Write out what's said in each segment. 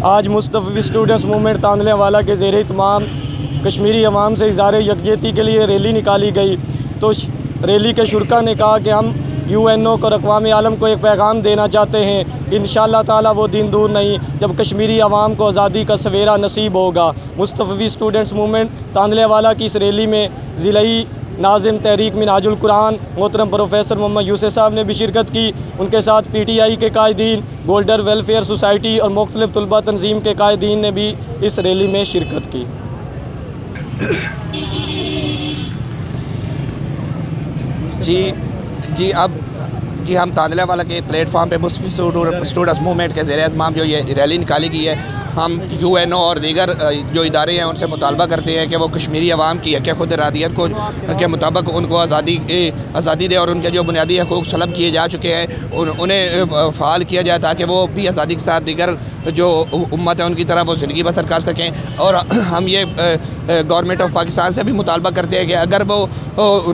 آج مستفی students movement تاندلے والا کے زیر اہتمام کشمیری عوام سے اظہار یکجہتی کے لیے ریلی نکالی گئی، تو ریلی کے شرکا نے کہا کہ ہم UN کو اور اقوام عالم کو ایک پیغام دینا چاہتے ہیں کہ انشاءاللہ تعالی وہ دن دور نہیں جب کشمیری عوام کو آزادی کا سویرا نصیب ہوگا۔ مستفی اسٹوڈنٹس موومنٹ تاندلے والا کی اس ریلی میں ضلعی ناظم تحریک منہاج القرآن محترم پروفیسر محمد یوسف صاحب نے بھی شرکت کی۔ ان کے ساتھ PTI کے قائدین، گولڈر ویلفیئر سوسائٹی اور مختلف طلبہ تنظیم کے قائدین نے بھی اس ریلی میں شرکت کی۔ جی ہم تاندلے والا کے پلیٹ فارم پہ مستفی اسٹوڈنٹس موومنٹ کے زیر اہتمام جو یہ ریلی نکالی گئی ہے، ہم UN اور دیگر جو ادارے ہیں ان سے مطالبہ کرتے ہیں کہ وہ کشمیری عوام کی حق خود ارادیت کو کے مطابق ان کو آزادی دے اور ان کے جو بنیادی حقوق سلب کیے جا چکے ہیں انہیں فعال کیا جائے تاکہ وہ بھی آزادی کے ساتھ دیگر جو امت ہے ان کی طرح وہ زندگی بسر کر سکیں۔ اور ہم یہ گورنمنٹ آف پاکستان سے بھی مطالبہ کرتے ہیں کہ اگر وہ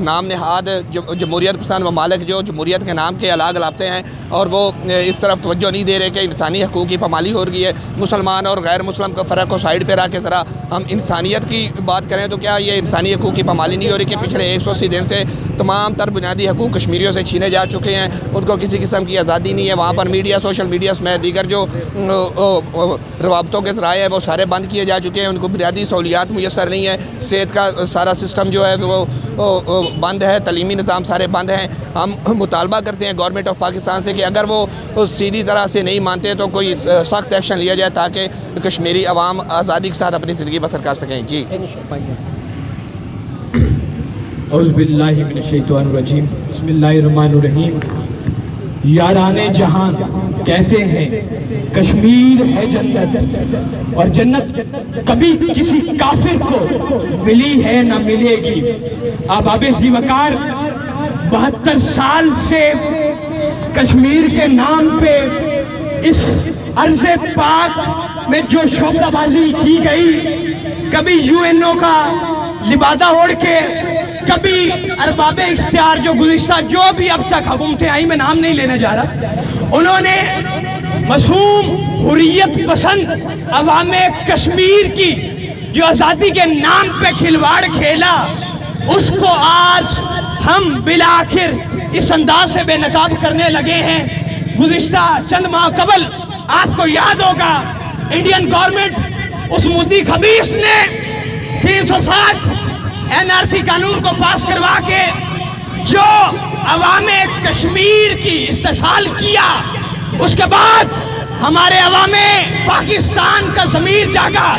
نام نہاد جمہوریت پسند ممالک جو جمہوریت کے نام کے الگ لاپتے ہیں اور وہ اس طرف توجہ نہیں دے رہے کہ انسانی حقوق کی پامالی ہو رہی ہے، مسلمان اور غیر مسلم کا فرق کو سائیڈ پہ رکھ کے ذرا ہم انسانیت کی بات کریں تو کیا یہ انسانی حقوق کی پامالی نہیں ہو رہی کہ پچھلے 180 دن سے تمام تر بنیادی حقوق کشمیریوں سے چھینے جا چکے ہیں، ان کو کسی قسم کی آزادی نہیں ہے، وہاں پر میڈیا سوشل میڈیا میں دیگر جو روابطوں کے ذرائع ہیں وہ سارے بند کیے جا چکے ہیں، ان کو بنیادی سہولیات میسر نہیں ہے، صحت کا سارا سسٹم جو ہے وہ بند ہے، تعلیمی نظام سارے بند ہیں۔ ہم مطالبہ کرتے ہیں گورنمنٹ آف پاکستان سے کہ اگر وہ سیدھی طرح سے نہیں مانتے تو کوئی سخت ایکشن لیا جائے تاکہ کشمیری عوام آزادی کے ساتھ اپنی زندگی بسر کر سکیں۔ جی اعوذ باللہ من الشیطان الرجیم، بسم اللہ الرحمن الرحیم۔ یاران جہان کہتے ہیں کشمیر ہے جنت، اور جنت کبھی کسی کافر کو ملی ہے نہ ملے گی۔ آباب زیوکار 72 سال سے کشمیر کے نام پہ اس ارض پاک میں جو شعبہ بازی کی گئی، کبھی UN کا لبادہ اوڑھ کے، کبھی ارباب اختیار جو گزشتہ جو بھی اب تک حکومتیں آئی، میں نام نہیں لینے جا رہا، انہوں نے معصوم حریت پسند عوام کشمیر کی جو آزادی کے نام پہ کھلواڑ کھیلا، اس کو آج ہم بالآخر اس انداز سے بے نقاب کرنے لگے ہیں۔ گزشتہ چند ماہ قبل آپ کو یاد ہوگا انڈین گورنمنٹ اس مودی خبیث نے 360 NRC قانون کو پاس کروا کے جو عوام کشمیر کی استحصال کیا، اس کے بعد ہمارے عوام پاکستان کا ضمیر جاگا،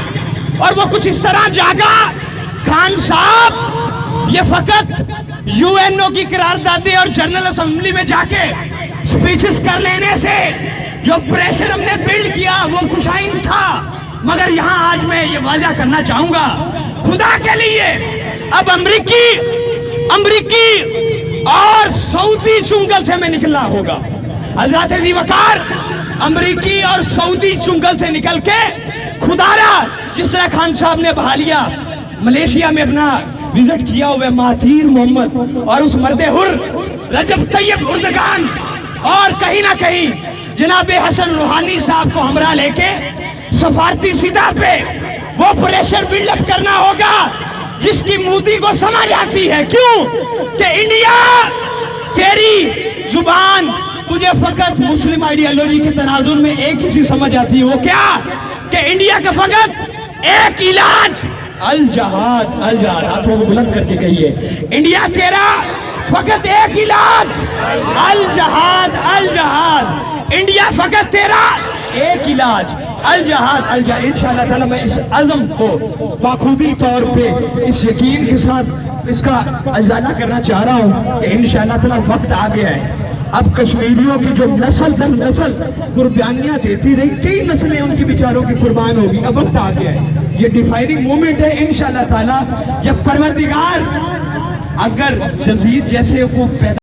اور وہ کچھ اس طرح جاگا، خان صاحب یہ فقط UN کی قراردادیں اور جنرل اسمبلی میں جا کے سپیچز کر لینے سے جو پریشر ہم نے بلڈ کیا وہ خوشائن تھا، مگر یہاں آج میں یہ واضح کرنا چاہوں گا خدا کے لیے اب امریکی اور سعودی چنگل سے میں نکلنا ہوگا۔ حضرات زیوکار امریکی اور سعودی چنگل سے نکل کے خدا را جس طرح خان صاحب نے بحالیہ ملیشیا میں اپنا وزٹ کیا ہوئے مہاتیر محمد اور اس مرد حر رجب طیب اردگان، اور کہیں نہ کہیں جناب حسن روحانی صاحب کو ہمراہ لے کے سفارتی سطح پہ وہ پریشر بلڈ اپ کرنا ہوگا جس کی مودی کو سمجھ آتی ہے۔ کیوں کہ انڈیا تیری زبان تجھے فقط مسلم آئیڈیالوجی کے تناظر میں ایک ہی چیز سمجھ آتی ہے، وہ کیا کہ انڈیا کا فقط ایک علاج الجہاد، الجہاد، ہاتھوں کو بلند کر کے کہیے، انڈیا تیرا فقط ایک علاج الجہاد، الجہاد، انڈیا فقط تیرا ایک علاج الجہاد، الجہاد۔ انشاءاللہ تعالی میں اس عزم کو بخوبی طور پہ اس یقین کے ساتھ اس کا ازالہ کرنا چاہ رہا ہوں کہ انشاءاللہ تعالی وقت آ گیا ہے، اب کشمیریوں کی جو نسل در نسل قربانیاں دیتی رہی، کئی نسلیں ان کی بیچاروں کی قربان ہوگی، اب وقت آ گیا ہے، یہ ڈیفائننگ مومنٹ ہے انشاءاللہ تعالی جب پروردگار اگر یزید جیسے کو پیدا